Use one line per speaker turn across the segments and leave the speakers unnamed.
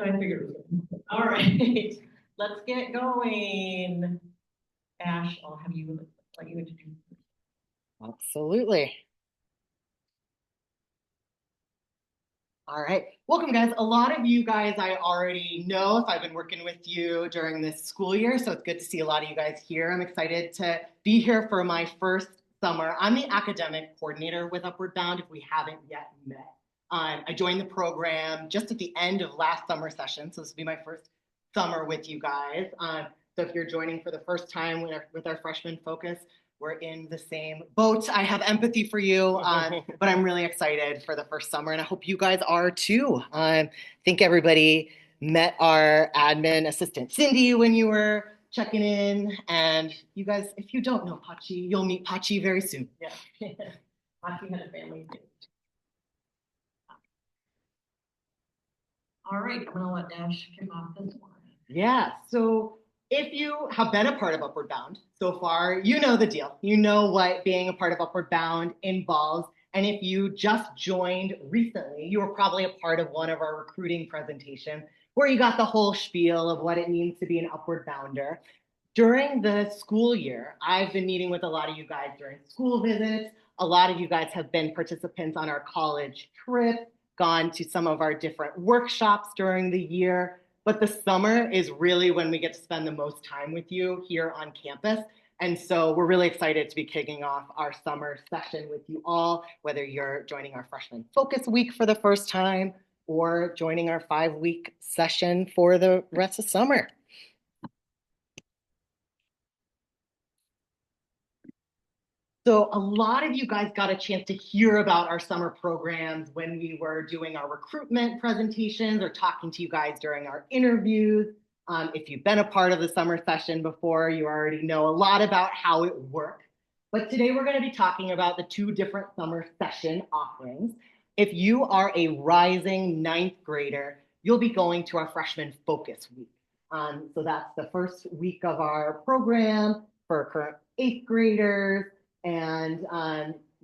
I figured it was good. All right, let's get going. Ash, I'll have you let you introduce.
Absolutely. All right. Welcome, guys. A lot of you guys I already know if I've been working with you during this school year, so it's good to see a lot of you guys here. I'm excited to be here for my first summer. I'm the academic coordinator with Upward Bound if we haven't yet met. I joined the program just at the end of last summer session, so this will be my first summer with you guys. So if you're joining for the first time with our freshman focus, we're in the same boat. I have empathy for you, but I'm really excited for the first summer, and I hope you guys are too. I think everybody met our admin assistant, Cindy, when you were checking in, and you guys, if you don't know Pachi, you'll meet Pachi very soon.
Yeah, Pachi had a family too. All right, I'm gonna let Ash kick off this one.
Yeah, so if you have been a part of Upward Bound so far, you know the deal. You know what being a part of Upward Bound involves. And if you just joined recently, you were probably a part of one of our recruiting presentations where you got the whole spiel of what it means to be an Upward Bounder. During the school year, I've been meeting with a lot of you guys during school visits. A lot of you guys have been participants on our college trip, gone to some of our different workshops during the year. But the summer is really when we get to spend the most time with you here on campus. And so we're really excited to be kicking off our summer session with you all, whether you're joining our freshman focus week for the first time or joining our 5-week session for the rest of summer. So a lot of you guys got a chance to hear about our summer programs when we were doing our recruitment presentations or talking to you guys during our interviews. If you've been a part of the summer session before, you already know a lot about how it works. But today we're going to be talking about the 2 different summer session offerings. If you are a rising 9th grader, you'll be going to our freshman focus week. So that's the first week of our program for current 8th graders, and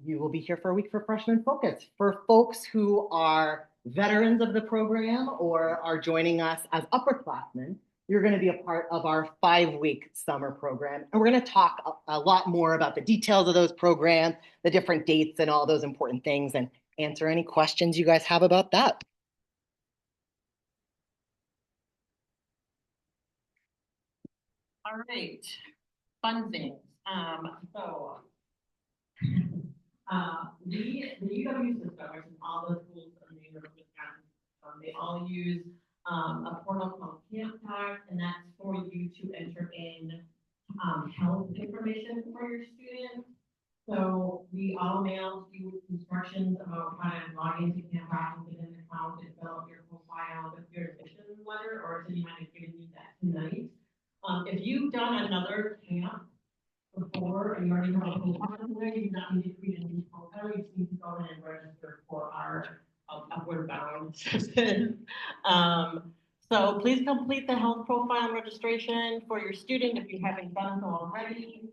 you will be here for a week for freshman focus. For folks who are veterans of the program or are joining us as upperclassmen, you're going to be a part of our 5-week summer program. And we're going to talk a lot more about the details of those programs, the different dates and all those important things, and answer any questions you guys have about that.
All right, fun things. So the UW system, which is all the schools in the University of Wisconsin, they all use a portal called CampTalk, and that's for you to enter in health information for your students. So we all mailed you instructions about how to log into CampTalk and get an account and fill out your profile with your admission letter, or Cindy might have given you that tonight. If you've done another camp before and you already have a profile there, you do not need to create a new profile. You just need to go in and register for our Upward Bound session. So please complete the health profile registration for your student if you haven't done so already.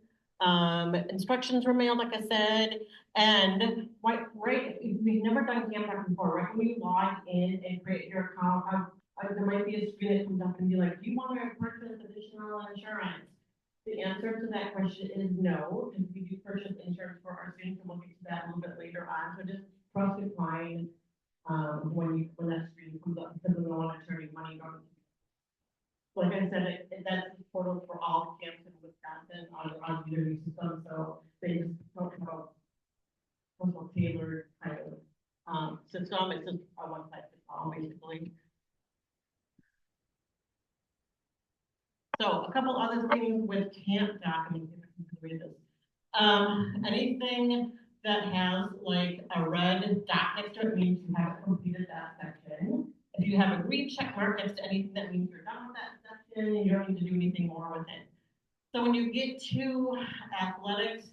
Instructions were mailed, like I said, and right, if we've never done Camp before, right when you log in and create your account, there might be a student who comes up and be like, do you want to purchase additional insurance? The answer to that question is no, because we do purchase insurance for our students, and we'll get to that a little bit later on. So just cross decline when that student comes up because we don't want to turn your money over. Like I said, that's the portal for all camps in Wisconsin on the new system. So they just talk about personal tailored kind of system. It's just a one size fits all basically. So a couple other things with camp documents, if I can read this. Anything that has like a red dot next to it means you have completed that section. If you have a green check mark next to anything, that means you're done with that section and you don't need to do anything more with it. So when you get to athletics,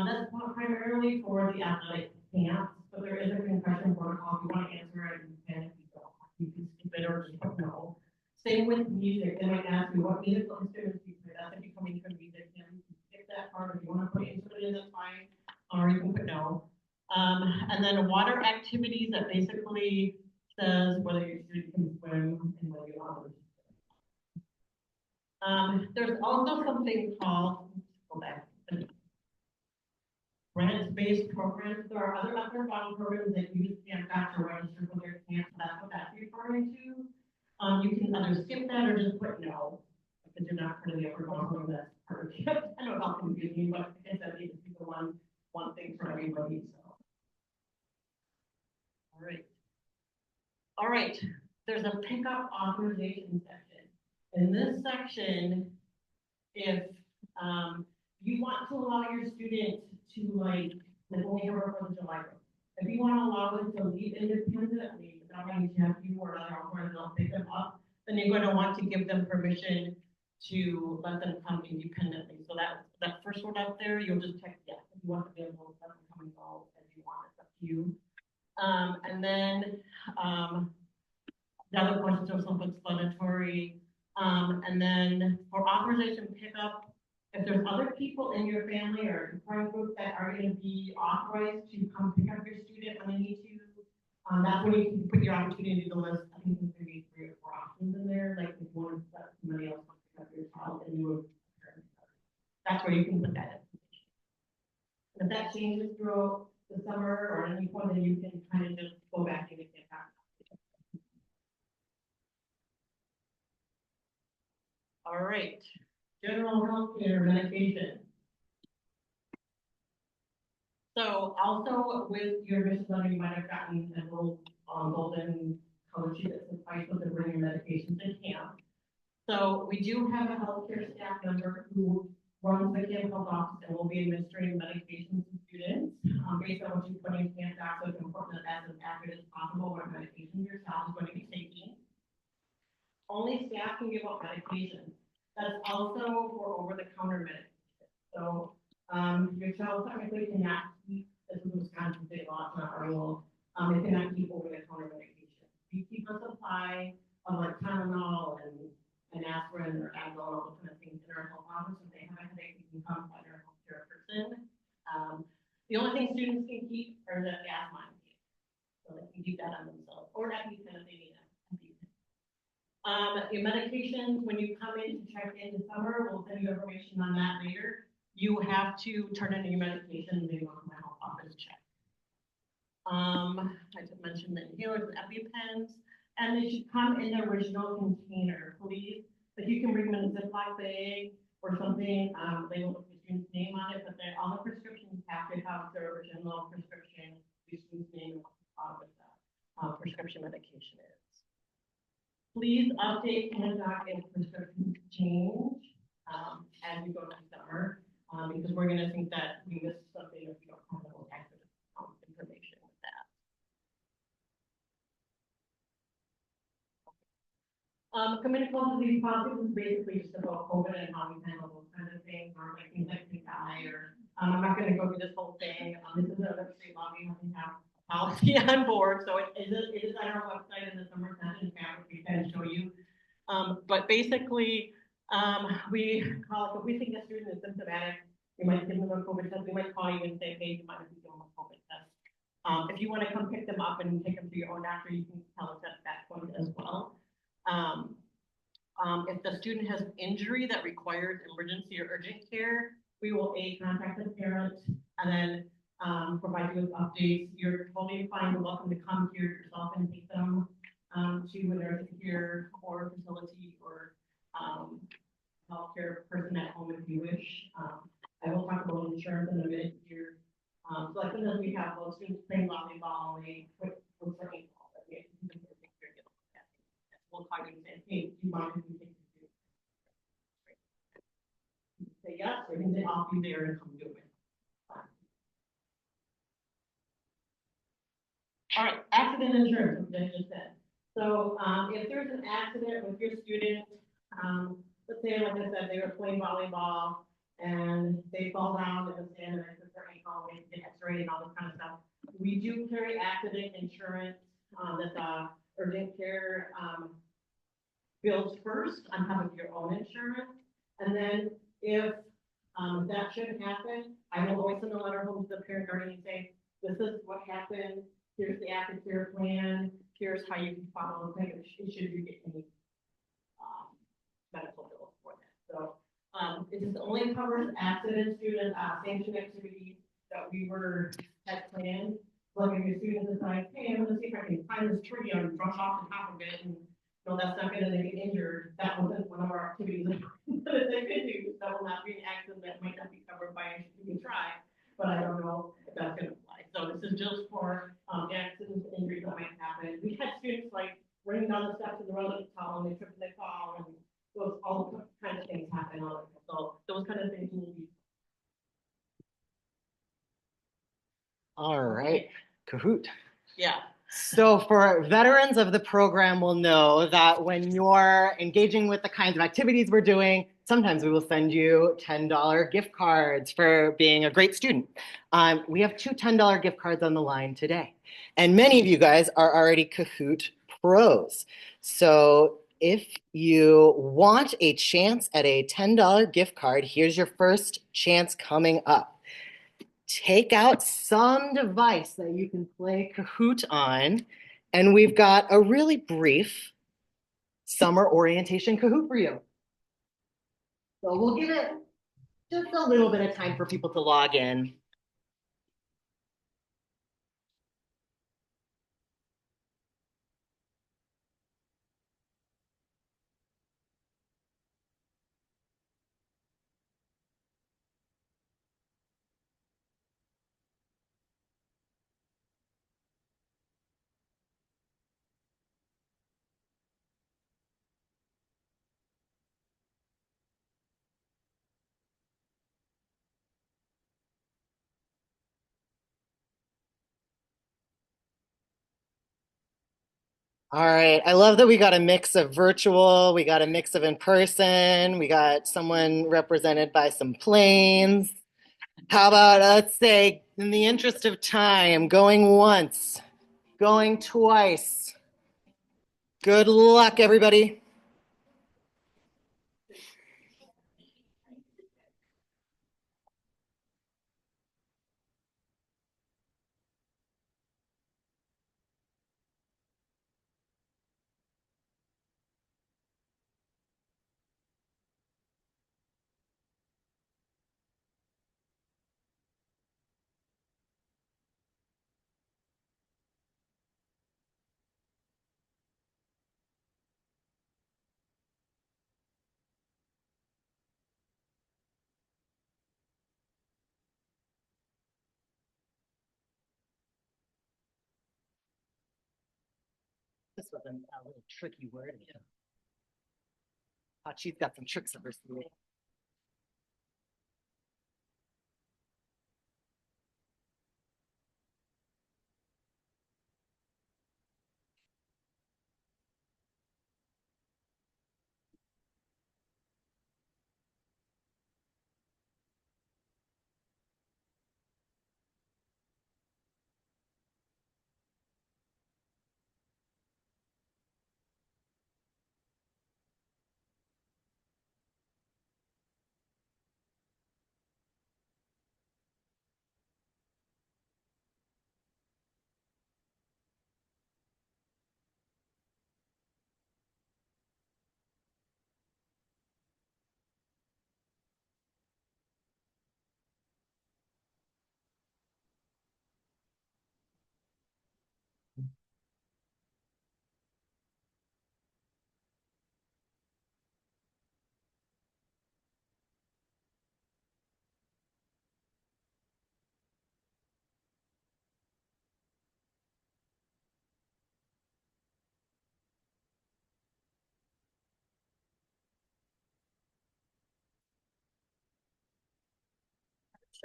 that's primarily for the athletic camps, but there is a concussion protocol. If you want to answer it, you can. If you don't, you can skip it or just don't know. Same with music. They might ask you what musical instruments you play. That's if you're coming from music. You can skip that part. If you want to put instrument in, that's fine. Or you can put no. And then water activities that basically says whether your student can swim and whether you allow them to swim. There's also something called, go back, grant-based programs. There are other programs that use camp to register for their camp. That's what that's referring to. You can either skip that or just put no, because you're not really ever going to that part of camp. I know about confusing, but I guess that needs to be the one thing for everybody. So, all right. There's a pickup authorization section. In this section, if you want to allow your student to like only have for the July road. If you want to allow them to leave independently without having to have you or other officers they'll pick them up, then you're going to want to give them permission to let them come independently. So that first one up there, you'll just check yes. If you want to be able to let them come and go as you want, it's up to you. And then the other questions are self-explanatory. And then for authorization pickup, if there's other people in your family or friend group that are going to be authorized to come pick up your student when they need to, that's when you can put your opportunity to list. I think there's going to be 3 or 4 options in there. Like if you want to let somebody else come pick up your child, and you would, that's where you can put that information. If that changes throughout the summer or at any point, then you can kind of just go back and get back. All right. General health care medication. So also with your admission letter, you might have gotten a little golden color sheet that says price of the bring your medications in camp. So we do have a healthcare staff member who runs the camp health office and will be administering medications to students. Based on what you put in camp doc, so it's important that that's as accurate as possible what medication your child is going to be taking. Only staff can give out medications. That's also for over-the-counter medication. So your child technically cannot keep, this is Wisconsin state law, it's not our law, they cannot keep over-the-counter medication. You keep a supply of like Tylenol and aspirin or Advil, all those kind of things in our health office. If they have a headache, you can come find our healthcare person. The only thing students can keep are the gas line. So they can keep that on themselves, or EpiPen if they need it. Your medications, when you come in to check in the summer, we'll send you information on that later. You have to turn in your medication and they go to my health office check. I just mentioned the inhalers and EpiPens, and they should come in the original container, please. If you can bring them in a Ziploc bag or something, they will put the student's name on it, but all the prescriptions have to have their original prescription, the student's name, and what the prescription medication is. Please update CanDoc if prescriptions change as we go through summer, because we're going to think that we missed something if we don't have the accurate information with that. Communicable disease policy is basically just about COVID and how we handle those kinds of things, or like things like PI, or I'm not going to go through this whole thing. This is another state law we have policy on board, so it is on our website in the summer session camp, we can show you. But basically, we call it, if we think a student is symptomatic, we might give them a COVID test. We might call you and say, hey, you might be doing a COVID test. If you want to come pick them up and take them to your own doctor, you can tell us at that point as well. If the student has injury that requires emergency or urgent care, we will contact the parent and then provide you with updates. You're totally fine and welcome to come here yourself and take them to an urgent care or facility or healthcare person at home if you wish. I will talk about insurance in a minute here. So like sometimes we have those students playing volleyball and they put for ankle that we have to take care of that. We'll call you and say, hey, do you mind if we take you? Say yes, or you can say I'll be there and come do it. All right, accident insurance, which I just said. So if there's an accident with your student, let's say, like I said, they were playing volleyball and they fall down in the sand and they hurt their ankle, and get x-ray and all this kind of stuff. We do carry accident insurance that's urgent care bills first on top of your own insurance. And then if that shouldn't happen, I will always send a letter home to the parent guardian and say, this is what happened. Here's the active care plan. here's how you can follow, like, should you get any, medical bills for that. So, it just only covers accident student, sanction activities that we had planned. Like if your student decides, hey, I'm gonna see if I can climb this tree and jump off the top of it, and no, that's not gonna get injured, that wasn't one of our activities that they could do, that will not be an accident that might not be covered by, you can try, but I don't know if that's gonna apply. So this is just for, accidents, injuries that might happen. We had students like running down the steps of the road at the and they trip and they fall, and those, all kinds of things happen all the time. So those kind of things will be.
All right, Kahoot.
Yeah.
So for veterans of the program will know that when you're engaging with the kinds of activities we're doing, sometimes we will send you $10 gift cards for being a great student. We have two $10 gift cards on the line today. And many of you guys are already Kahoot pros. So if you want a chance at a $10 gift card, here's your first chance coming up. Take out some device that you can play Kahoot on, and we've got a really brief summer orientation Kahoot for you. So we'll give it just a little bit of time for people to log in. All right, I love that we got a mix of virtual, we got a mix of in person, we got someone represented by some planes. How about, let's say, in the interest of time, going once, going twice. Good luck, everybody. This was a little tricky word. She's got some tricks up her sleeve.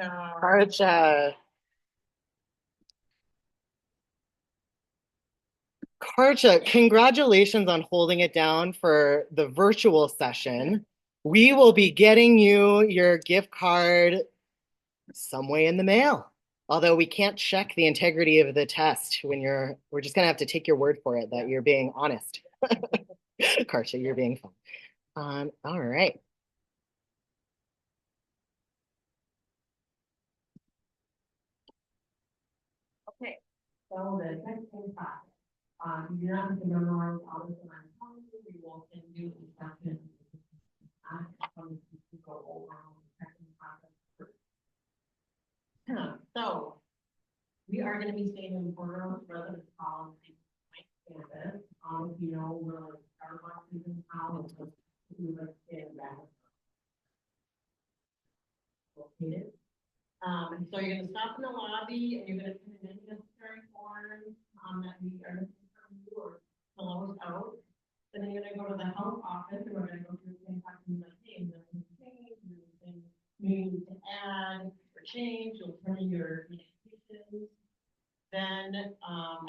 Karcha. Karcha, congratulations on holding it down for the virtual session. We will be getting you your gift card some way in the mail. Although we can't check the integrity of the test when we're just gonna have to take your word for it that you're being honest. Karcha, you're being fun. All right.
Okay, so the next thing You do not have to memorize all this that I'm telling you, we will send you instructions. To go over the checking process. So, we are gonna be staying in Porter Residence Hall campus. You know, we're like Starbucks is in town, and so we like stand back. Located. So you're gonna stop in the lobby and you're gonna put in any necessary forms, that we are looking from you or fill those out. Then you're gonna go to the health office and we're gonna go through the same document like, hey, nothing changed, anything you need to add or change, you'll turn in your medications. Then,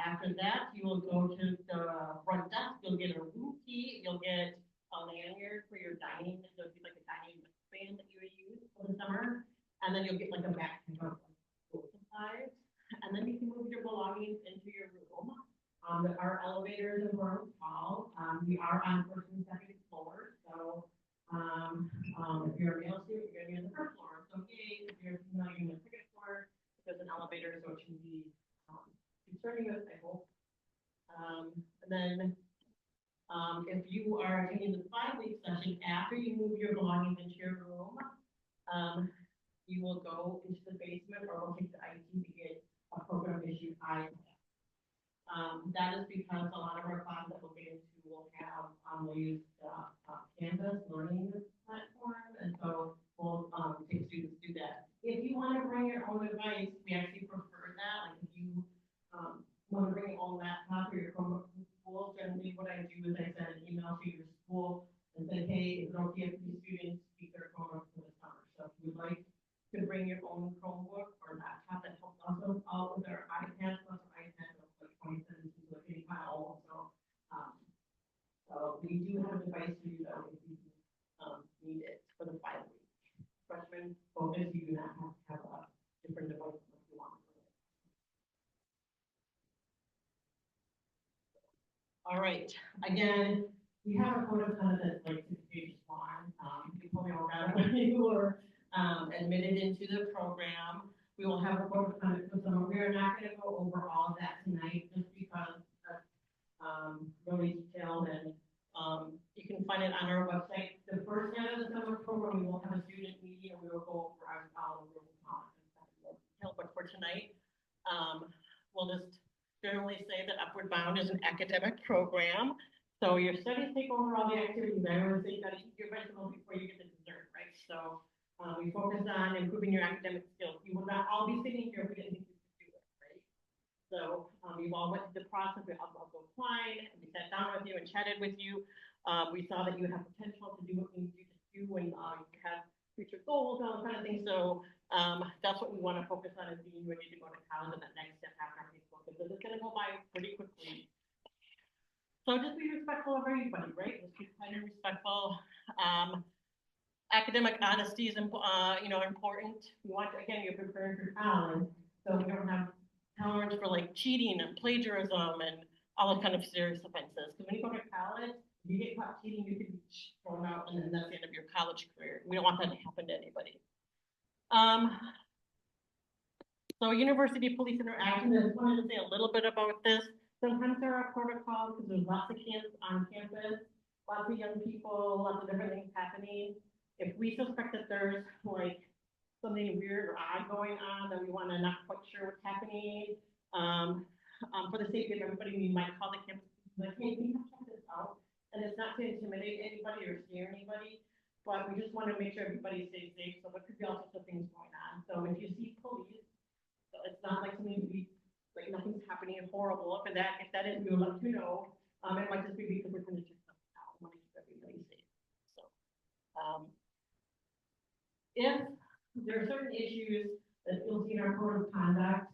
after that, you will go to the front desk, you'll get a room key, you'll get a lanyard for your dining, so it'll be like a dining band that you would use for the summer. And then you'll get like a backpack of school supplies. And then you can move your belongings into your room. Our elevators in Royal Hall, we are on first and second floor. So, if you're a male student, you're gonna be on the first floor. So, okay, if you're female, you're on the second floor. There's an elevator, so it shouldn't be concerning us, I hope. And then, if you are attending the 5-week session after you move your belongings into your room, you will go into the basement or we'll take the IT to get a program issued iPad. That is because a lot of our classes that we'll get into will have, we'll use Canvas learning platform, and so we'll take students do that. If you want to bring your own device, we actually prefer that. Like if you want to bring your own laptop or your Chromebook from school, generally what I do is I send an email to your school and say, hey, is it okay if these students speak their Chromebook for the summer? So if you'd like to bring your own Chromebook or laptop, that helps also out with our iPads, plus our iPads are like 2017 to like 85 also. So we do have a device for you though if you need it for the 5 weeks. Freshman focus, you do not have to have a different device if you want. All right, again, we have a code of conduct that's like 6 pages long. You probably all got it when you were admitted into the program. We will have a code of conduct for summer. We are not going to go over all of that tonight just because that's really detailed and you can find it on our website. The first night of the summer program, we will have a student meeting and we will go over our but for tonight, we'll just generally say that Upward Bound is an academic program. So your studies take over all the activities. I always say you got to eat your vegetables before you get to dessert, right? So we focus on improving your academic skills. You will not all be sitting here if we didn't think you could do it, right? So we've all went through the process. We all go Klein, and we sat down with you and chatted with you. We saw that you have potential to do what we need you to do and you have future goals, all that kind of thing. So that's what we want to focus on is being ready to go to college and that next step after high school because it's going to go by pretty quickly. So just be respectful of everybody, right? Just be kind of respectful. Academic honesty is important. We want to, again, you're preparing for college, so we don't have tolerance for like cheating and plagiarism and all those kind of serious offenses. Because when you go to college, if you get caught cheating, you could be thrown out, and then that's the end of your college career. We don't want that to happen to anybody. So university police interaction, I just wanted to say a little bit about this. Sometimes there are protocols because there's lots of kids on campus, lots of young people, lots of different things happening. If we suspect that there's like something weird or odd going on, then we want to not quite sure what's happening. For the safety of everybody, we might call the campus like, hey, can you check this out? And it's not to intimidate anybody or scare anybody, but we just want to make sure everybody stays safe. So there could be all sorts of things going on. So if you see police, it's not like something to be like nothing's happening and horrible. If that is, we'll let you know. It might just be because we're going to check something out. We want to keep everybody safe. So, if there are certain issues that you'll see in our code of conduct,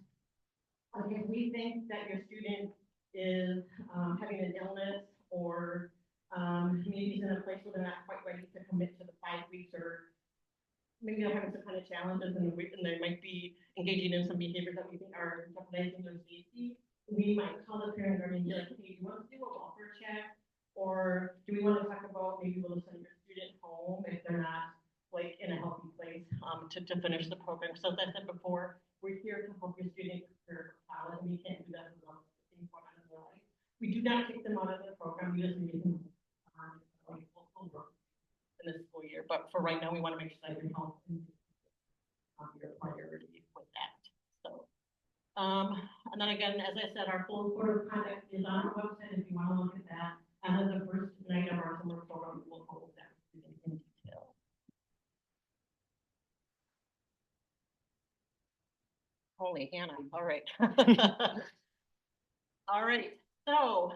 like if we think that your student is having an illness or maybe he's in a place where they're not quite ready to commit to the 5 weeks or maybe they're having some kind of challenges and they might be engaging in some behaviors that we think are jeopardizing their safety. We might call the parent or be like, hey, do you want to do a welfare check? Or do we want to talk about maybe we'll send your student home if they're not like in a healthy place to finish the program. So as I said before, we're here to help your student prepare for college and we can't do that without things going on in their life. We do
this school year, but for right now, we want to make sure that your health is your priority with that, so. And then again, as I said, our full code of conduct is on our website, if you want to look at that, and then the first night of our summer program, we'll go over that in detail. Holy Hannah, all right. All right, so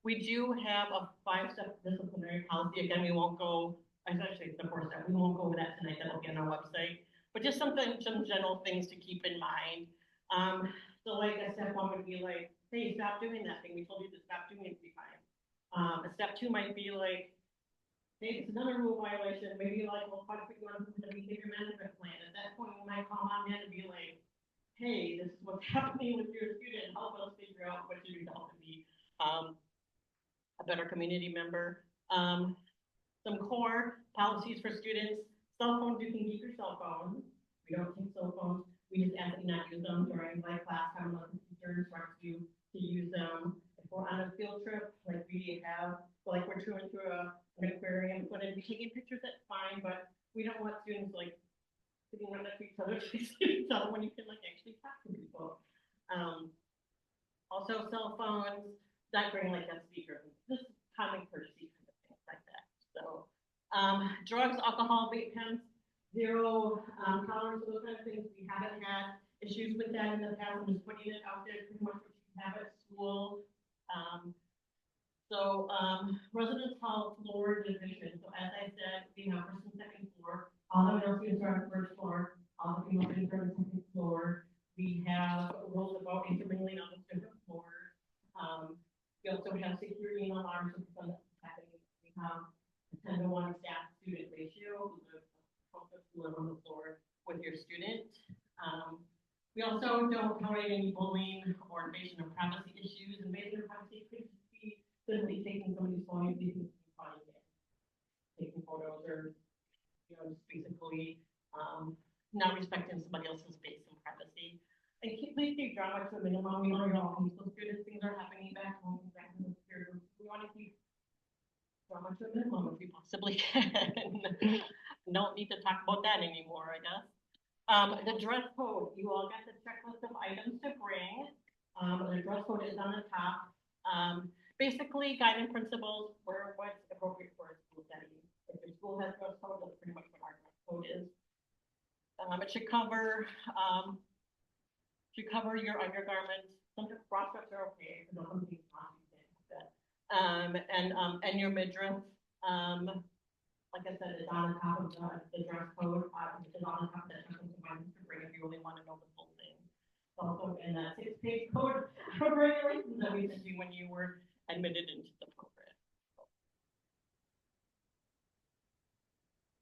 we do have a 5-step disciplinary policy. Again, we won't go, actually the 4-step, we won't go over that tonight, that'll be on our website. But just some general things to keep in mind. So like a step 1 would be like, hey, stop doing that thing. We told you to stop doing it 3 times. A step 2 might be like, hey, it's another rule violation. Maybe like, we'll try to put you on the behavior management plan. At that point, we might call mom in and be like, hey, this is what's happening with your student. Help us figure out what you need to help them be a better community member. Some core policies for students. Cell phones, you can keep your cell phone. We don't take cell phones. We just ask you not use them during like class time unless the teacher instructs you to use them. If we're on a field trip, like we have, like we're touring through an aquarium, going to be taking pictures, that's fine, but we don't want students like sitting right next to each other, each other when you can like actually talk to people. Also cell phones, not bring like that speaker, just common courtesy kind of things like that. So drugs, alcohol, vape pens, zero tolerance for those kind of things. We haven't had issues with that in the past. I'm just putting it out there, pretty much what you have at school. Residence hall floor division. So as I said, we have first and second floor. All the male students are on the first floor. All the female students are on the second floor. We have rules about intermingling on the different floors. We also have security and alarms if something happening. We have a 10-to-1 staff student ratio. To live on the floor with your student. We also don't tolerate any bullying or invasion of privacy issues. Invasion of privacy could be simply taking somebody's phone and taking photos, or just basically not respecting somebody else's space and privacy. And please keep drama to a minimum. We know you're all high school students. Things are happening back home, back in the spirit. We want to keep drama to a minimum if we possibly can. Don't need to talk about that anymore, I guess. The dress code, you all got the checklist of items to bring. The dress code is on the top. Basically, guiding principles for what's appropriate for a school setting. If your school has dress code, that's pretty much what our dress code is. It should cover your undergarments. Some bra straps are okay, because some things not that. And your midriff. Like I said, it's on the top of the dress code. It's on the top of that checklist of items to bring if you really want to know the full thing. Also in that 6-page code of regulations that we sent you when you were admitted into the program.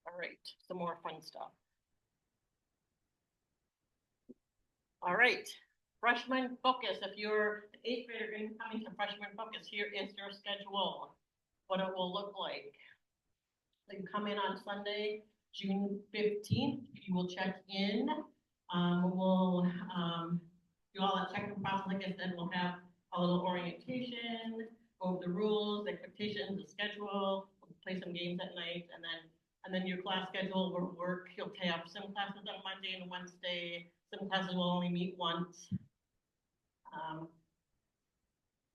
All right, some more fun stuff. All right, freshman focus. If you're an 8th grader coming to freshman focus, here is your schedule, what it will look like. So you come in on Sunday, June 15th, you will check in. We'll do all that check-in process. Like I said, we'll have a little orientation, go over the rules, the expectations, the schedule, we'll play some games at night, and then your class schedule will work. You'll have some classes on Monday and Wednesday. Some classes will only meet once.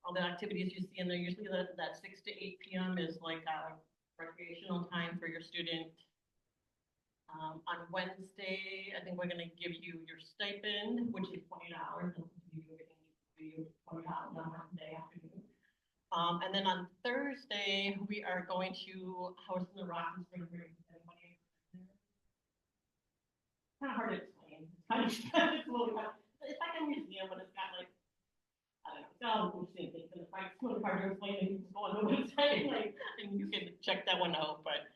All the activities you see in there, usually that 6 to 8 p.m. is like recreational time for your student. On Wednesday, I think we're going to give you your stipend, which is $20. $20 on Wednesday afternoon. And then on Thursday, we are going to host in the Rock and Spring Break. Kind of hard to explain. It's like a museum, but it's got like, I don't know, it's got all the cool things. It's like really hard to explain, and you just go on the website, like, and you can check that one out. But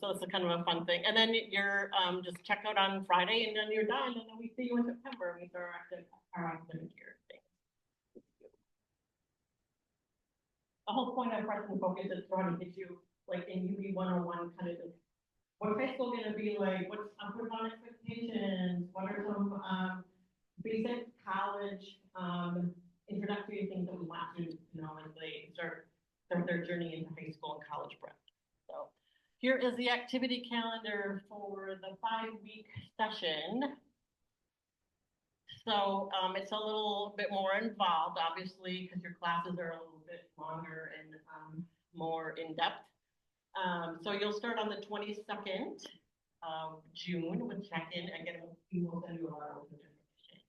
so it's a kind of a fun thing. And then you're just check out on Friday, and then you're done, and then we see you in September. We start our academic year thing. The whole point of freshman focus is trying to get you like in UB 101 kind of what's high school going to be like, what's upward on expectations, what are some basic college introductory things that we want to know as they start their journey into high school and college prep. So here is the activity calendar for the 5-week session. So, it's a little bit more involved, obviously, because your classes are a little bit longer and, more in-depth. So you'll start on the 22nd of June with check-in. Again, we will send you a lot of information.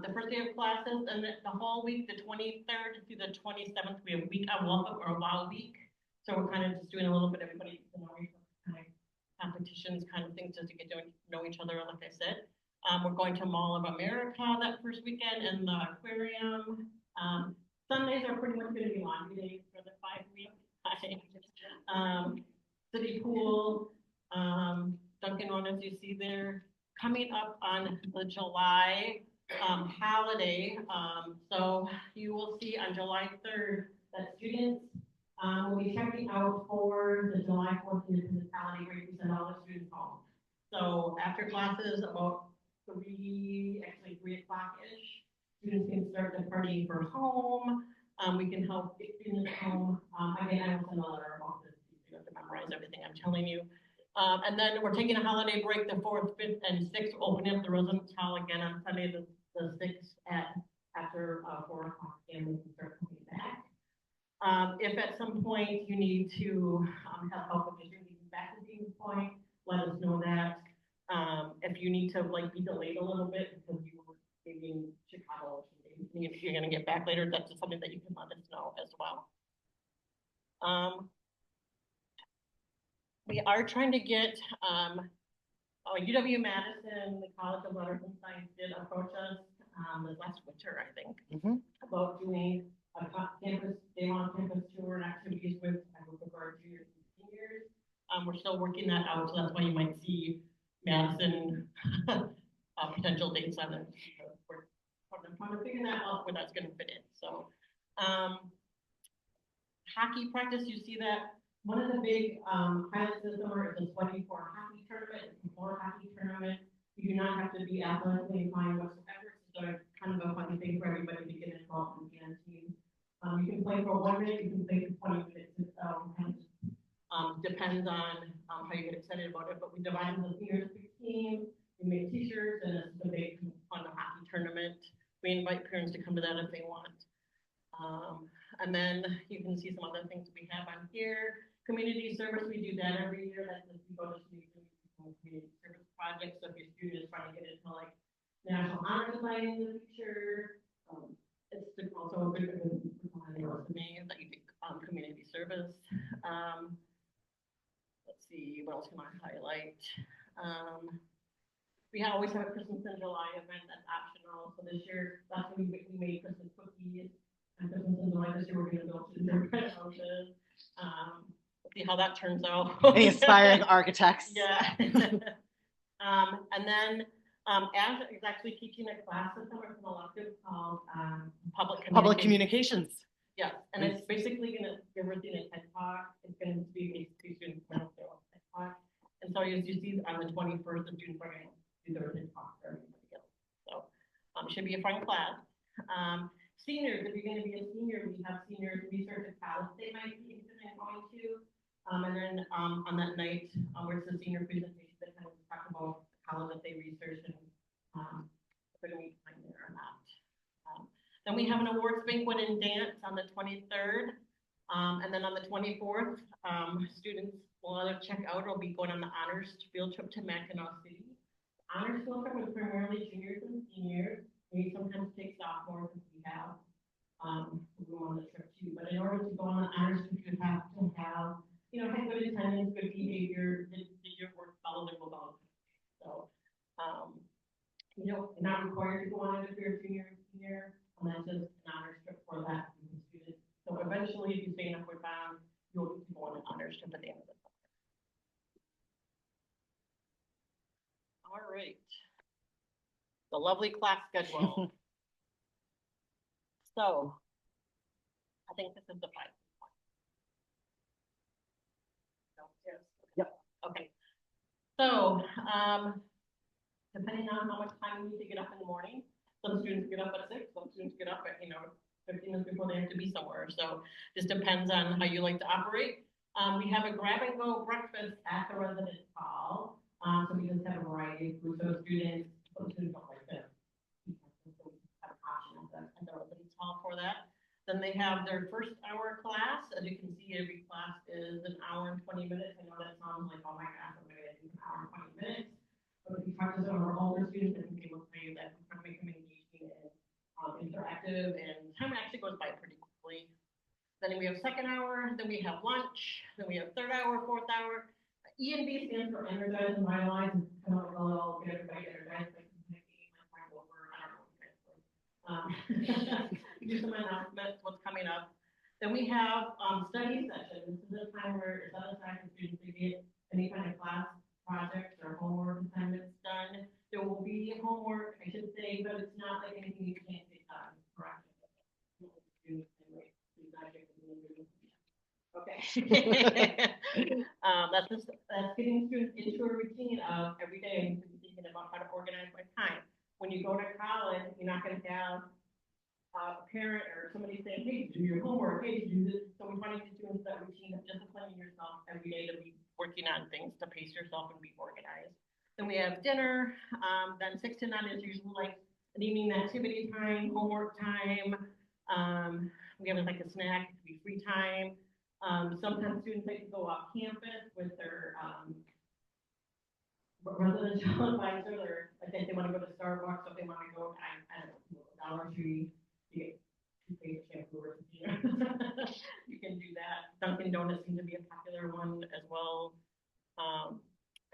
The first day of classes and the whole week, the 23rd through the 27th, we have week on welcome or wow week. So we're kind of just doing a little bit of everybody, you know, kind of competitions kind of things just to get to know each other, like I said. We're going to Mall of America that first weekend and the aquarium. Sundays are pretty much going to be laundry days for the 5 weeks. City pool, Dunkin' Donuts you see there. Coming up on the July holiday, so you will see on July 3rd that students will be checking out for the July 4th Independence Holiday Break. We send all the students home. So after classes, about 3 o'clock-ish, students can start the party for home. We can help get students home. Again, I will send a letter about this. You have to memorize everything I'm telling you. And then we're taking a holiday break the 4th, 5th, and 6th, opening up the Roosevelt Hall again on Sunday, the 6th after 4 o'clock, and we can start coming back. If at some point you need to have help with getting back to Dean's Point, let us know that. If you need to like be delayed a little bit because you were maybe in Chicago, if you're going to get back later, that's just something that you can let us know as well. We are trying to get UW-Madison, the College of Letters and Science did approach us last winter, I think, about doing a day-long campus tour and activities with a group of our juniors and seniors. We're still working that out, so that's why you might see Madison potential dates on it. We're trying to figure that out where that's going to fit in. So, hockey practice, you see that one of the big highlights this summer is the 24 hockey tournament. It's a floor hockey tournament. You do not have to be athletically inclined whatsoever. So it's kind of a funny thing for everybody to get involved in the team. You can play for 1 minute, you can play for 20 minutes. It depends on how you get excited about it. But we divide the seniors per team. We make T-shirts, and it's a big fun hockey tournament. We invite parents to come to that if they want. And then you can see some other things we have on here. Community service, we do that every year. That's if you go to community service projects. So if your student is trying to get into like National Honor Society in the future, it's also a good resume that you do community service. Let's see, what else can I highlight? We always have a Christmas in July event that's optional. So this year, that's when we made Christmas cookies. And Christmas in July this year, we're going to go to the different houses. Let's see how that turns out.
The aspiring architects.
Yeah. And then Ash is actually teaching a class this summer. It's an elective called
Public communications.
Yeah, and it's basically going to give everything a TED Talk. It's going to be students TED Talk. And so as you see on the 21st, the students are going to do their TED Talk for everybody else. So should be a fun class. Seniors, if you're going to be a senior, we have seniors research at college they might be interested in going to. And then on that night, where it's a senior presentation that kind of talk about the college that they research and if they're going to be time there or not. Then we have an awards banquet and dance on the 23rd. And then on the 24th, students will either check out or be going on the honors field trip to Mackinac City. Honors field trip is primarily juniors and seniors. We sometimes take sophomores if we have room on the trip too. But in order to go on the honors trip, you have to have, have good attendance, good behavior, did your work, follow the rules. So, you're not required to go on it if you're a junior and senior, and that's just an honors trip for that student. So eventually, if you stay in Upward Bound, you'll go on an honors trip at the end of the summer. All right. The lovely class schedule. So, I think this is the final one. Yes.
Yep.
Okay. So, depending on how much time you need to get up in the morning, some students get up at 6, some students get up at 15 minutes before they have to be somewhere. So, just depends on how you like to operate. We have a grab and go breakfast at the residence hall. So we just have a variety of food, so students, some students don't like this. So we have an option at the residence hall for that. Then they have their first hour class. As you can see, every class is an hour and 20 minutes. I know that sounds like, oh my gosh, I'm gonna do an hour and 20 minutes. But if you talk to some of our older students, I think they will tell you that we try to make them engaging and interactive, and time actually goes by pretty quickly. Then we have second hour, then we have lunch, then we have third hour, fourth hour. ENV stands for Energize and Vitalize, and kind of like a little get everybody energized, like over, I don't know what you guys do. Do some announcements, what's coming up. Then we have study sessions. This is a time where it's set aside for students to get any kind of class projects or homework assignments done. There will be homework, I should say, but it's not like anything you can't get done, correct? Okay. That's getting students into a routine of every day thinking about how to organize my time. When you go to college, you're not going to have a parent or somebody saying, hey, do your homework, hey, do this. So we want to get you into that routine of disciplining yourself every day to be working on things, to pace yourself and be organized. Then we have dinner. Then 6 to 9 is usually like an evening activity time, homework time. We have like a snack, it could be free time. Sometimes students like to go off campus with their residential advisor, or I think they want to go to Starbucks, or they want to go, I don't know, Dollar Tree, you get toothpaste, shampoo, or you know, you can do that. Dunkin' Donuts seems to be a popular one as well.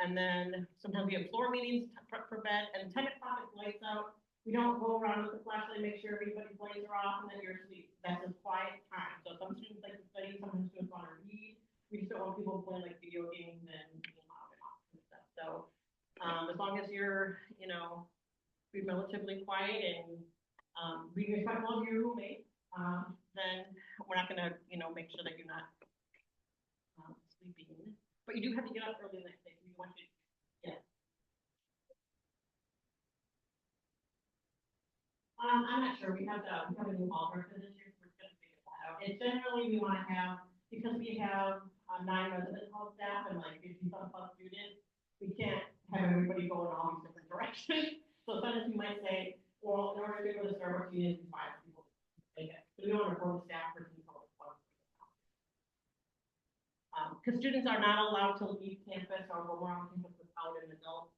And then sometimes we have floor meetings to prep for bed, and 10 o'clock is lights out. We don't go around with the flashlight, make sure everybody's lights are off, and then you're asleep. That's a quiet time. So some students like to study, some students want to read. We just don't want people playing like video games and being loud and off and stuff. So as long as you're, you know, be relatively quiet and being respectful of your roommate, then we're not gonna, you know, make sure that you're not sleeping. But you do have to get up early the next day. We want you to, yeah. I'm not sure. We have a new hall for this year, so we're gonna figure that out. And generally, we want to have, because we have 9 resident hall staff and like 50-some plus students, we can't have everybody go in all these different directions. So sometimes you might say, well, in order to go to Starbucks, you need 5 people. Okay. So we don't want to form a staff person called one. Because students are not allowed to leave campus or go around campus without an adult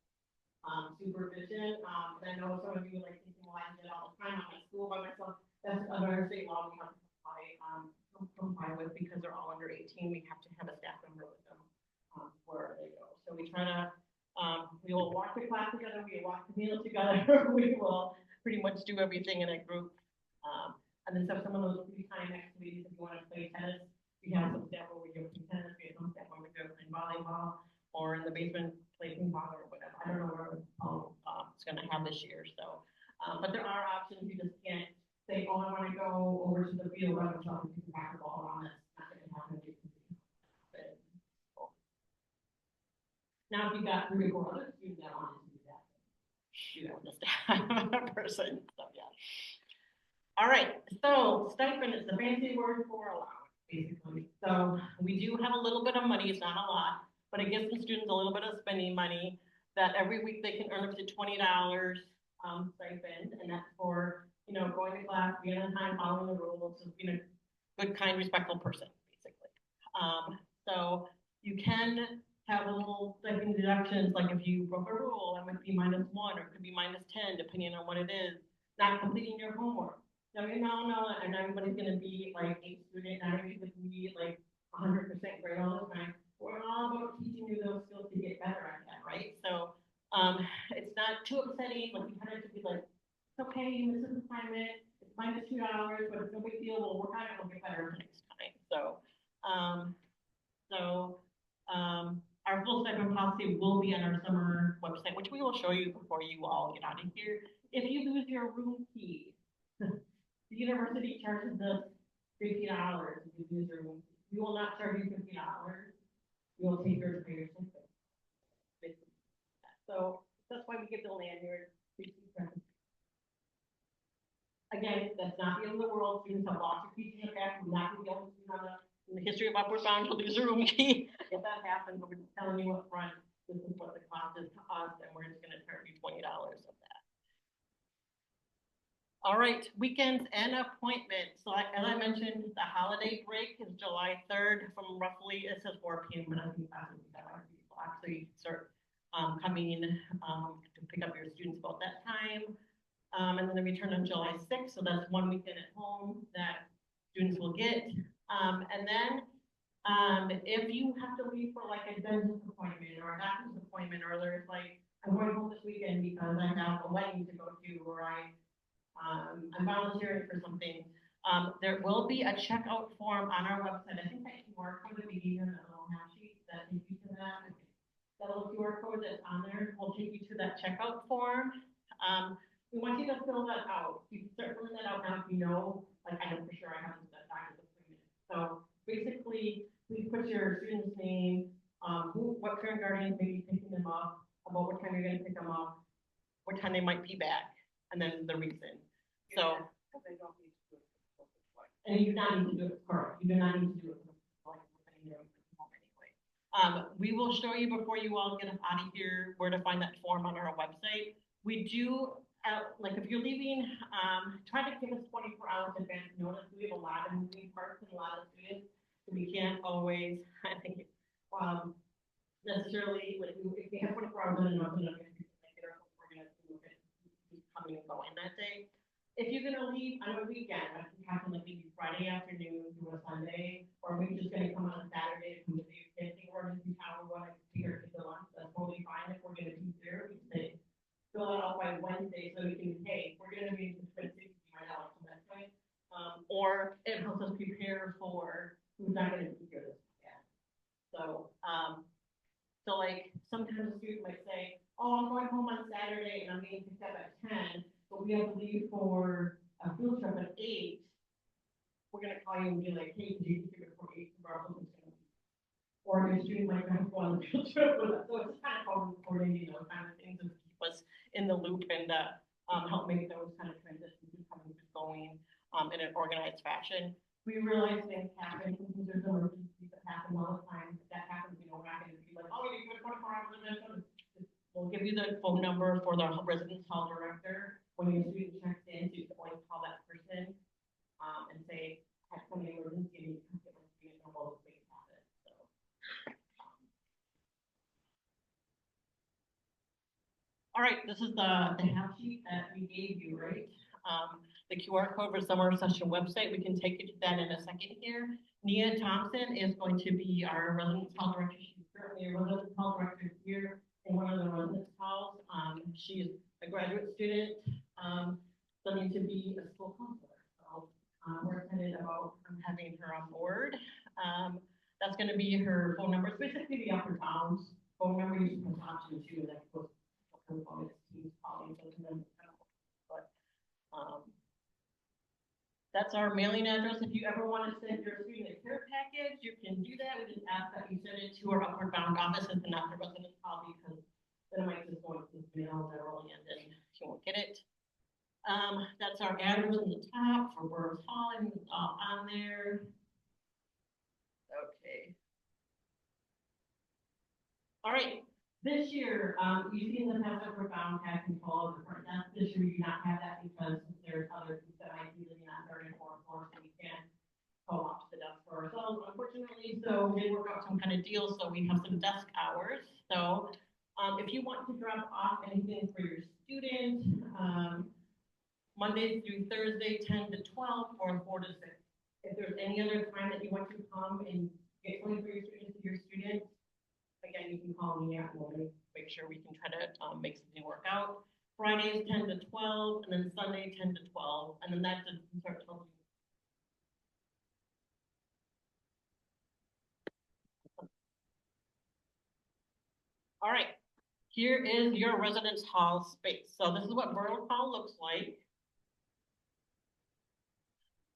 supervision. And I know some of you like thinking, well, I did all the time. I'm at school by myself. That's another state law we have to comply with, because they're all under 18. We have to have a staff member with them wherever they go. So we try to, we will walk the class together. We will walk the meal together. We will pretty much do everything in a group. And then some of those free time activities, if you want to play tennis, we have some staff where we do tennis. We have some staff where we do volleyball, or in the basement play ping pong or whatever. I don't know where it's going to have this year. So, but there are options. You just can't say, oh, I want to go over to the field by myself and pick back the ball on. That's not going to happen. Now, if you got 3 or 4 other students that want to do that, you know, the staff person. So, yeah. All right. So, stipend is the fancy word for allowance, basically. So, we do have a little bit of money. It's not a lot, but it gives the students a little bit of spending money that every week they can earn up to $20 stipend, and that's for, you know, going to class, being on time, following the rules, and being a good, kind, respectful person, basically. So you can have a little stipend deductions, like if you broke a rule, it might be -1 or it could be -10, depending on what it is. Not completing your homework. No, and everybody's going to be like a student, not everybody's going to be like 100% grade all the time. We're all about teaching you those skills to get better at that, right? So it's not too upsetting. Like, you kind of have to be like, it's okay, you missed an assignment, it's -2, but it's no big deal. We'll work on it, we'll get better next time. So, our full stipend policy will be on our summer website, which we will show you before you all get out of here. If you lose your room key, the university charges us $50 if you lose your room key. We will not charge you $50. We will take yours for your stipend. So that's why we get the lanyard. Again, that's not the end of the world. Students have lots of teaching effect. We're not going to be able to do on in the history of Upward Bound to lose a room key. If that happens, we're just telling you up front, this is what the cost is to us, and we're just gonna charge you $20 of that. All right, weekends and appointments. So as I mentioned, the holiday break is July 3rd from roughly, it says 4 p.m., but I think that's when we got our o'clock. So you start coming to pick up your students about that time. And then they return on July 6th, so that's one weekend at home that students will get. And then if you have to leave for like a dentist appointment or a doctor's appointment, or there's like, I'm going home this weekend because I have a wedding to go to, or I'm volunteering for something, there will be a checkout form on our website. I think that QR code that we gave you in that little half sheet that takes you to that. That little QR code that's on there will take you to that checkout form. We want you to fill that out. You can start filling that out now if you know, like I know for sure I have that doctor's appointment. So basically, please put your student's name, what parent guardian may be picking them up, about what time you're gonna pick them up, what time they might be back, and then the reason. So. And you do not need to do it, correct, you do not need to do it. We will show you before you all get out of here where to find that form on our website. We do, like if you're leaving, try to give us 24 hours advance notice. We have a lot of moving parts and a lot of students, so we can't always, I think, necessarily, like, if we have 24 hours in advance, we're going to look at who's coming and going that day. If you're gonna leave on a weekend, like you have to like maybe Friday afternoon through a Sunday, or maybe just gonna come on a Saturday to come with your kids, or just in town, we wanna take your kids to lunch, that's totally fine. If we're gonna be there, we say, fill it out by Wednesday, so we can, hey, we're gonna be in the Twin Cities, you might not like that way. Or it helps us prepare for who's not gonna be here this weekend. So, so like sometimes a student might say, oh, I'm going home on Saturday and I'm getting picked up at 10. But we have to leave for a field trip at 8, we're gonna call you and be like, hey, could you give it for 8 for our field trip? Or your student might have to go on the field trip with us. So it's just kind of coordinating those kind of things and keep us in the loop and help make those kind of transitions coming and going in an organized fashion. We realize things happen, there's emergencies that happen all the time. If that happens, we're not gonna be like, oh, you give it 24 hours and then we'll give you the phone number for the residence hall director. When your student checks in, you can always call that person and say, I have some emergency, and you can get my student and we'll make it happen. So, all right, this is the half sheet that we gave you, right? The QR code for summer session website. We can take you to that in a second here. Nia Thompson is going to be our residence hall director. She's currently a residence hall director here in one of the residence halls. She's a graduate student, studying to be a school counselor. So we're excited about having her on board. That's going to be her phone number. It's basically the Upward Bound phone number. You can talk to too, and that goes her phone. It's calling, but that's our mailing address. If you ever want to send your student a care package, you can do that. We just ask that you send it to our Upward Bound office and not the residence hall, because then it might just go into the mail early and then you won't get it. That's our address on the top for Burroughs Hall, and it's all on there. Okay. All right. This year, you've seen the past Upward Bound had control of the front desk. This year, we do not have that because there's other things that might be living on 3rd and 4th floor, so we can't go up to the desk for ourselves, unfortunately. So we work out some kind of deal, so we have some desk hours. So if you want to drop off anything for your student, Monday through Thursday, 10 to 12, or 4 to 6. If there's any other time that you want to come and get something for your student, again, you can call me and we'll make sure we can try to make something work out. Fridays 10 to 12, and then Sunday 10 to 12, and then that doesn't start till. All right, here is your residence hall space. So this is what Burroughs Hall looks like.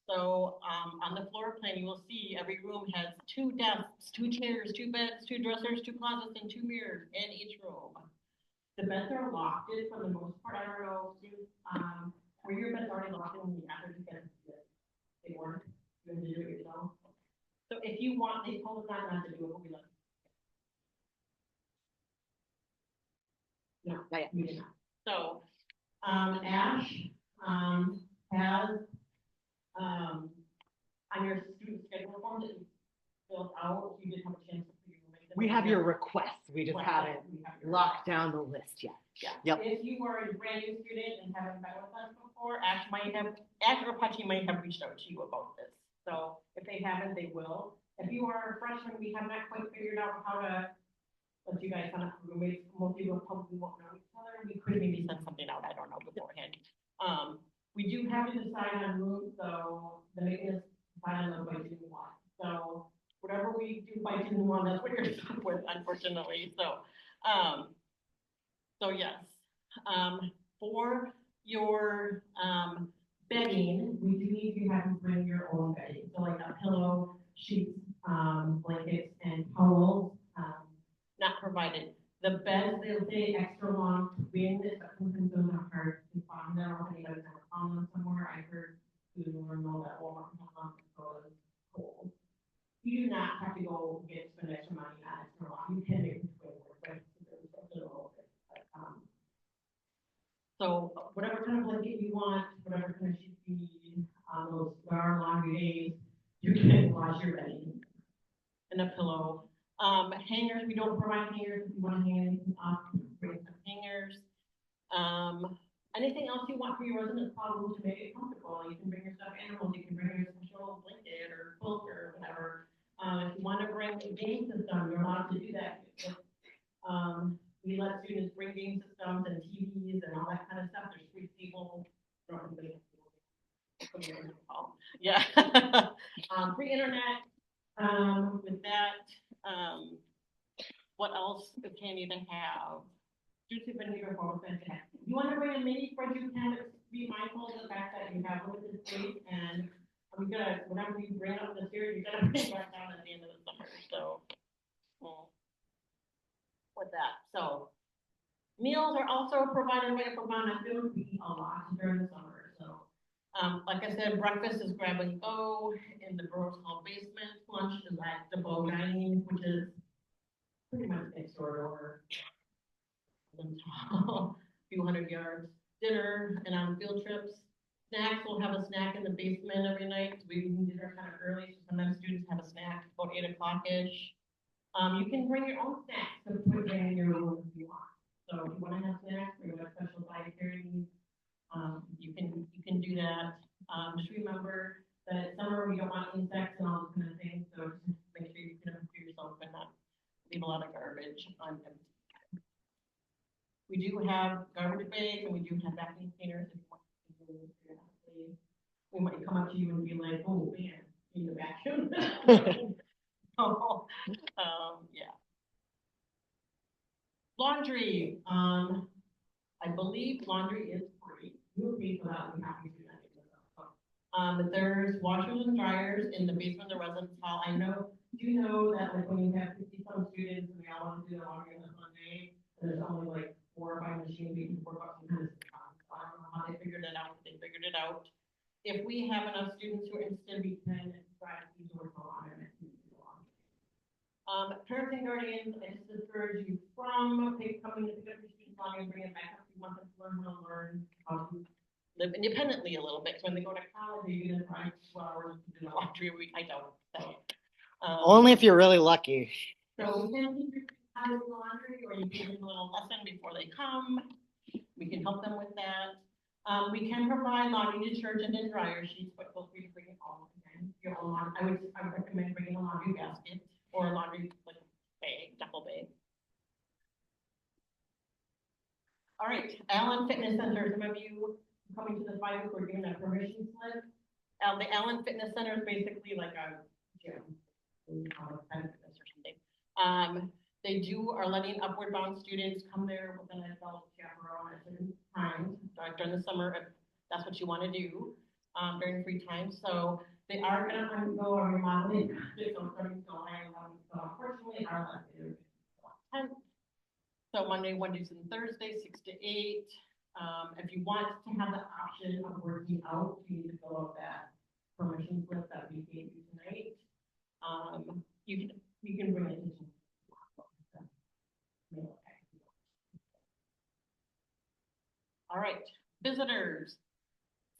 So on the floor plan, you will see every room has 2 desks, 2 chairs, 2 beds, 2 dressers, 2 closets, and 2 mirrors in each room. The beds are lofted for the most part. I don't know were your beds already locked when you got there because they weren't. You had to do it yourself. So if you want, they told us not to do it, but we let. No,
Not yet.
we did not. So, Ash, has, on your student schedule form that you filled out, you did have a chance to.
We have your requests, we just
Right,
haven't
we have your
locked down the list yet.
Yeah.
Yep.
If you were a brand new student and haven't been with us before, Ash might have reached out to you about this. So if they haven't, they will. If you are a freshman, we have not quite figured out how to let you guys kind of roommates. Most people probably won't know each other. We could maybe send something out. I don't know beforehand. We do have to decide on rooms, so the maintenance decide on by June 1. So whatever we do by June 1, that's what you're stuck with, unfortunately. So yes, for your, bedding, we do need you to have you bring your own bedding, so like a pillow, sheets, blankets, and towels, not provided. The beds, they'll say extra long twin, but sometimes those are hard to find. I don't know if anybody's ever found them somewhere. I heard Susan or know that Walmart has them, so it's cold. You do not have to go spend extra money on extra long. You can make the twin work, but it's a little bit. So whatever kind of blanket you want, whatever kind of sheet you need, those are laundry days, you can wash your bedding. And a pillow. Hangers, we don't provide hangers. If you want to hang anything up, bring some hangers. Anything else you want for your residence hall to make it comfortable? You can bring your stuffed animals, you can bring your special blanket or quilt or whatever. If you want to bring a game system, you're allowed to do that. We let students bring game systems and TVs and all that kind of stuff. There's free tables. Yeah. Free internet. With that, what else can you even have? Students have been here for fantastic. If you want to bring a mini fridge, you can, but be mindful of the fact that you have limited space, and I'm gonna, whenever you bring up the stairs, you're gonna bring it back down at the end of the summer. So, with that, so meals are also provided right up around. I feel we eat a lot during the summer, so. Like I said, breakfast is grab and go in the Burroughs Hall basement. Lunch is at the Bow Dining, which is pretty much next door a few hundred yards. Dinner and on field trips. Snacks, we'll have a snack in the basement every night. We can dinner kind of early, so sometimes students have a snack about 8 o'clock-ish. You can bring your own snacks to put in your room if you want. So if you want to have snacks or you have special dietary needs, you can do that. Just remember that summer we don't want insects and all those kind of things, so just make sure you clean up for yourself and not leave a lot of garbage on empty. We do have garbage bags and we do have vacuum cleaners if you want to do it. We might come up to you and be like, oh man, you need a vacuum. So, yeah. Laundry, I believe laundry is free. You will pay for that, I'm happy to do that. But there's washers and dryers in the basement of the residence hall. I know, do you know that like when you have 50-some students and they all want to do their laundry on one day, there's only like 4 or 5 machines we can work up and I don't know how they figured it out, but they figured it out. If we have enough students who are interested, we can try to use work on it. Parents and guardians, I just encourage you from coming to pick up your students' laundry and bring it back up. You want them to learn how to live independently a little bit. So when they go to college, you're gonna try 2 hours to do the laundry a week. I don't. So,
Only if you're really lucky.
so we can teach you how to do laundry, or you can do a little lesson before they come. We can help them with that. We can provide laundry detergent and dryer sheets, but feel free to bring it all again. Your own laundry. I would recommend bringing a laundry basket or a laundry like bag, duffel bag. All right, Allen Fitness Center. Some of you coming to the 5 we're doing a permission slip. The Allen Fitness Center is basically like a gym. Or something. They are letting upward bound students come there with an adult chaperone at certain times during the summer if that's what you want to do during free time. So they are going to undergo a remodeling project on starting July 11th. So unfortunately, our last day is 10th. So Monday, Wednesdays, and Thursdays, 6 to 8. If you want to have the option of working out, you need to fill out that permission slip that we gave you tonight. You can bring it to. All right, visitors.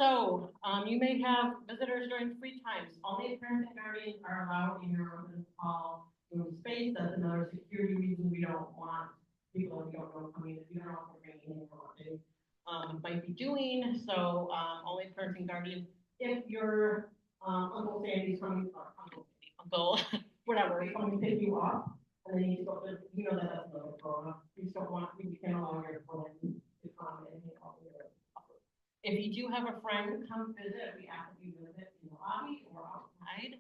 So, you may have visitors during free times. Only parents and guardians are allowed in your residence hall room space. That's another security reason we don't want people that we don't know coming in. You don't know if we're bringing in or what they, might be doing. So, only parents and guardians. If your, Uncle Sandy's coming, or Uncle, whatever, is coming to pick you up, and then you go, you know that that's another corona. You just don't want, you can't allow your friend to come and hang out with your. If you do have a friend come visit, we ask that you visit in the lobby or outside,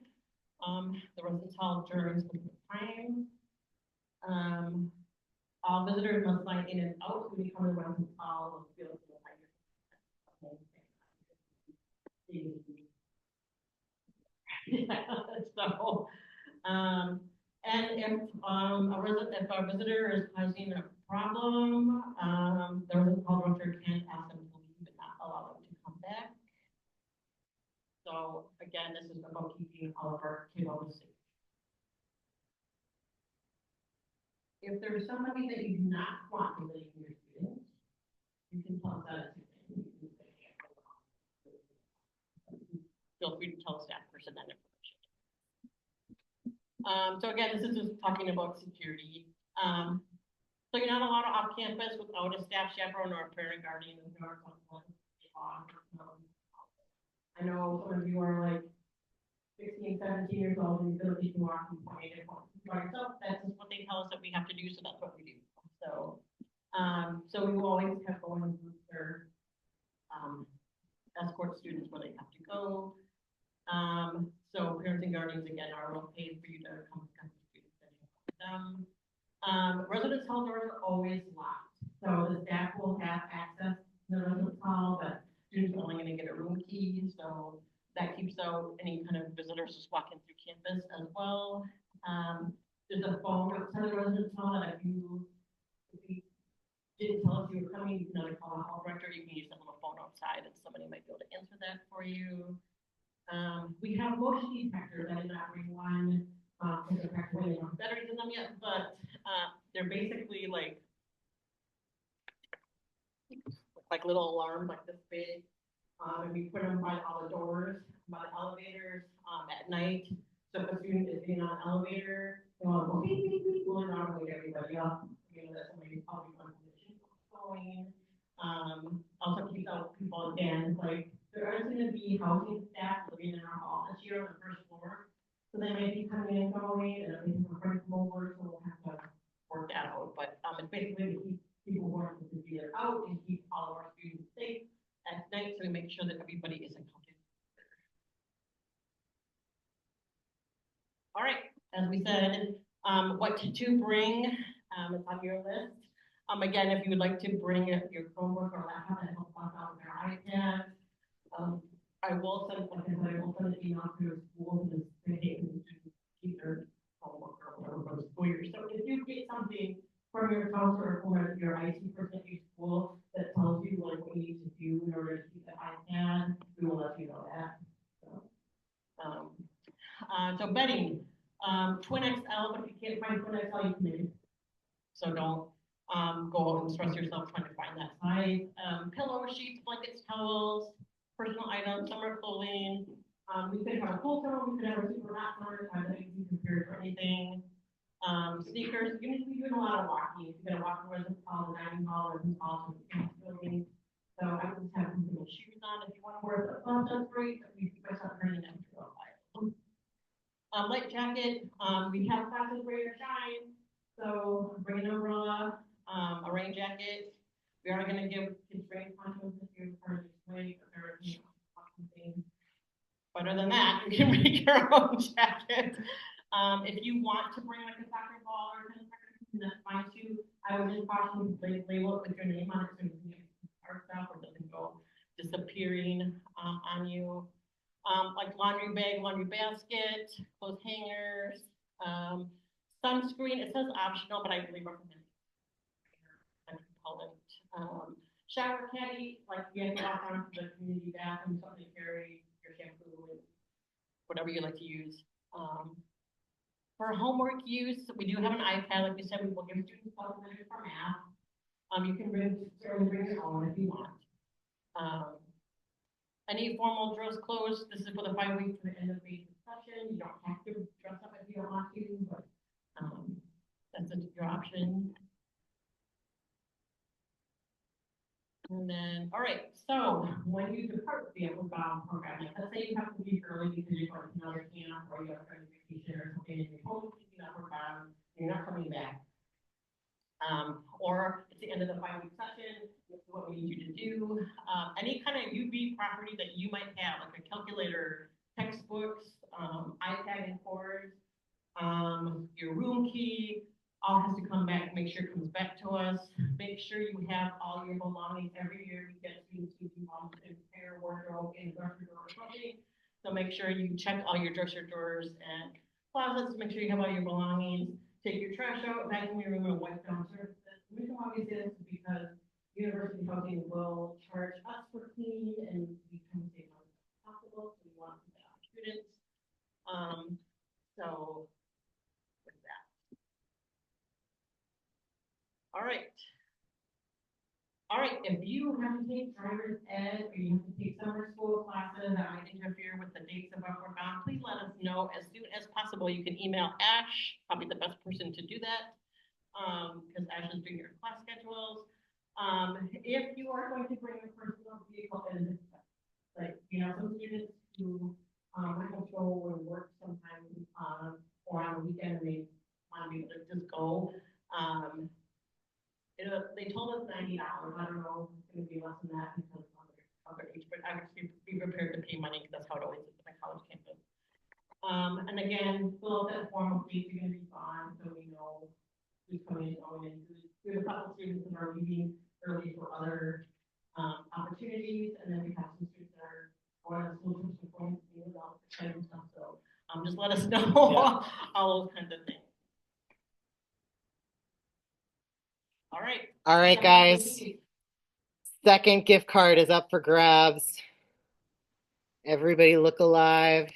the residence hall during specific time. All visitors must sign in and out when you come to the residence hall. So, and if a visitor is causing a problem, the residence hall director can ask them to leave but not allow them to come back. So again, this is about keeping all of our kiddos safe. If there's somebody that you do not want visiting your students, you can tell us that. Feel free to tell staff person that information. So again, this is just talking about security. So you're not allowed off campus without a staff chaperone or a parent guardian in the north. I know some of you are like 16, 17 years old and you feel like you can walk from point A to point B by yourself. That's just what they tell us that we have to do, so that's what we do. So, so we will always have going booster, escort students where they have to go. So parents and guardians again are well paid for you to come to students and with them. Residence hall doors are always locked, so the staff will have access to the residence hall, but students are only going to get a room key, so that keeps out any kind of visitors just walking through campus as well. There's a phone outside the residence hall that if you didn't tell us you were coming, you can either call the hall director, you can use that little phone outside, and somebody might be able to answer that for you. We have motion detectors. I did not bring one, because they're practically no batteries in them yet, but they're basically like little alarms like this big. And we put them by all the doors, by the elevators, at night. So if a student is getting on an elevator, they'll go beep, beep, beep, will not wake everybody up. You know, that somebody's probably on position going. Also keep out people again, like there aren't going to be housing staff living in our hall this year on the first floor. So they may be coming and going, and we can bring them over, so we'll have to work that out. But it's basically to keep people wanting to be there out and keep all of our students safe at night, so we make sure that everybody is accounted. All right, as we said, what to bring, it's on your list. Again, if you would like to bring your Chromebook or laptop and help us out with your iPad, I will send, like I said, I will send an email to the schools and they can keep their Chromebook or whatever for the school year. So if you get something from your counselor or from your IT person at your school that tells you like what you need to do in order to keep the iPad, we will let you know that. So bedding, Twin XL, but if you can't find Twin XL, you can make it. So don't go and stress yourself trying to find that size. Pillow, sheets, blankets, towels, personal items, summer clothing. We could have a full pillow, we could have a super hot summer, that you can compare for anything. Sneakers, you're going to be doing a lot of walking. You're going to walk the residence hall, the dining hall, residence hall, building. So I would just have some shoes on. If you want to wear the gloves, that's great. But you guys are turning into a light jacket. We have classes rain or shine. So bring an umbrella, a rain jacket. We are going to give kids rain ponchos this year for this way, but there are awesome things. But other than that, you can make your own jacket. If you want to bring like a soccer ball or tennis racket, that's fine too. I would just caution you to label it with your name on it so you can get our stuff or it doesn't go disappearing on you. Like laundry bag, laundry basket, clothes hangers, sunscreen. It says optional, but I really recommend component. Shower caddy, like you have to walk down to the community bathroom, something to carry your shampoo, whatever you like to use. For homework use, we do have an iPad, like we said, we will give students supplementary for math. You can certainly bring your own if you want. Any formal dress clothes, this is for the 5 weeks to the end of the session, you don't have to dress up if you don't want to, but, that's your option. And then, all right, so when you depart the Upward Bound program, like, let's say you have to leave early because you're going to another camp or you have a vacation or something, and you're home, you Upward Bound, you're not coming back. Or it's the end of the 5 week session, this is what we need you to do. Any kind of UB property that you might have, like a calculator, textbooks, iPad and cords, your room key, all has to come back, make sure it comes back to us. Make sure you have all your belongings. Every year we get students who do entire wardrobe and dresser drawer something. So make sure you check all your dresser drawers and closets, make sure you have all your belongings. Take your trash out, vacuum your room, and wipe down surfaces. The reason why we say this is because University Housing will charge us for cleaning, and we can save money as possible, so we want to put that on students. So with that. All right. All right, if you have to take driver's ed or you have to take summer school classes that might interfere with the dates of Upward Bound, please let us know as soon as possible. You can email Ash, probably the best person to do that, because Ash is doing your class schedules. If you are going to bring a personal vehicle, and like, some students who might have to go and work sometime or on the weekend, and they want to be able to just go. They told us $90. I don't know if it's going to be less than that because of their age, but I would be prepared to pay money because that's how it always is at my college campus. And again, fill out that form of dates you're going to be on, so we know who's coming and going. We have a couple students that are leaving early for other opportunities, and then we have some students that are going on school trips and going to be without and stuff. So just let us know all those kinds of things. All right.
All right, guys. Second gift card is up for grabs. Everybody look alive.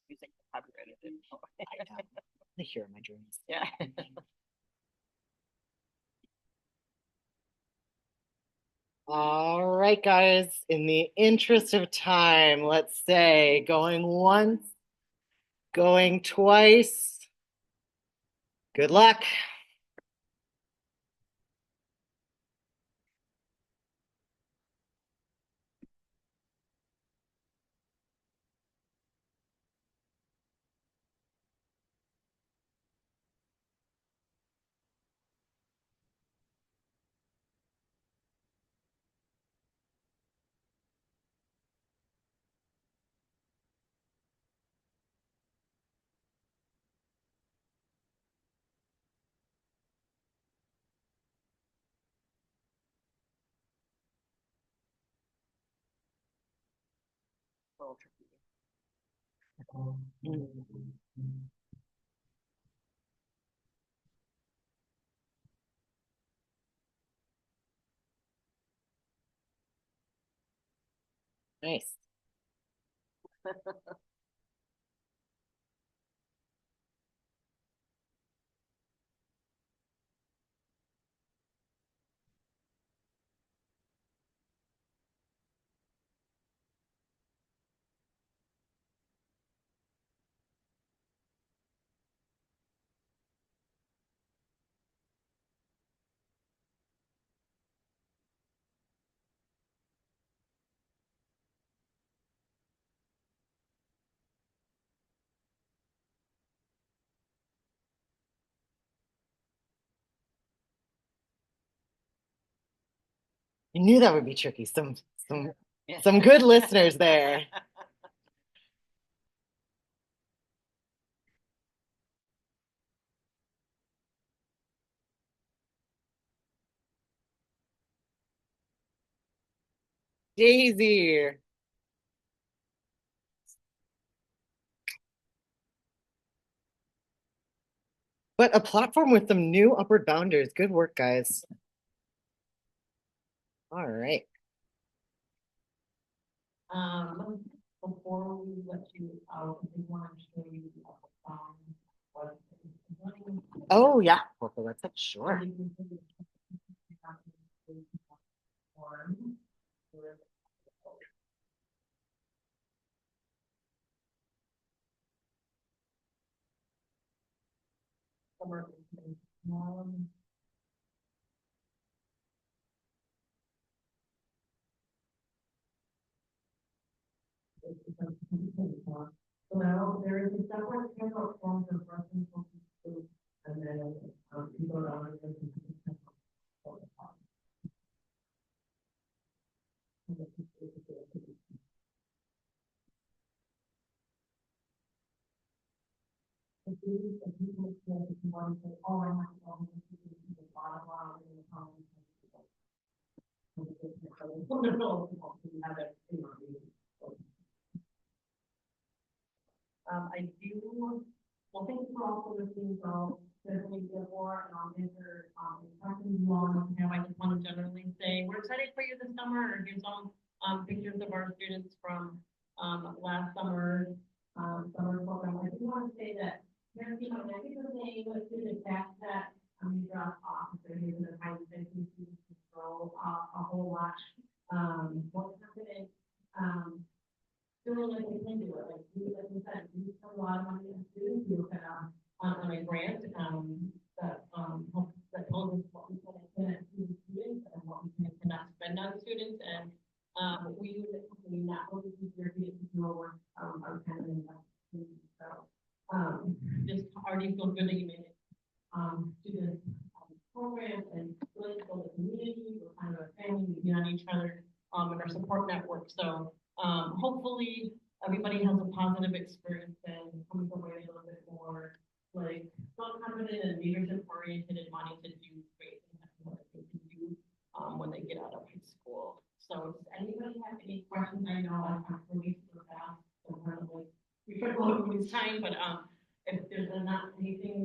Using copyrighted info.
I know. The hero of my dreams.
Yeah.
All right, guys. In the interest of time, let's say going once, going twice. Good luck. Nice. I knew that would be tricky. Some good listeners there. Daisy. But a platform with some new upward bounders. Good work, guys. All right.
Before we let you out, I did want to show you, what.
Oh, yeah. Well, let's sure.
Well, there is a separate handout form for reference to, and then, you go down and. If you want to say, oh, I have to go and see the bottom line in the comments. I do, well, thank you for also listening, so definitely get more, and I'll answer, questions you all might have. I just want to generally say, we're excited for you this summer, or here's some, pictures of our students from, last summer, summer program. I do want to say that, you know, I think the thing with student backpack, you drop off, if they're using a high intensity students to grow, a whole lot, more confident, feeling like they can do it, like you said, you spend a lot of money on students, you kind of, on a grant, that tells us what we can do students and what we can and cannot spend on students, and, we use it, company, not only to your work, our kind of investment, so, just already feel good that you made it, to this, program, and really build a community, we're kind of a family, we lean on each other, and our support network, so, hopefully, everybody has a positive experience and comes away a little bit more like self-confident and leadership oriented and wanting to do great things and what they can do when they get out of high school. So does anybody have any questions? I know I'm really super fast, so probably we should go over this time, but if there's not anything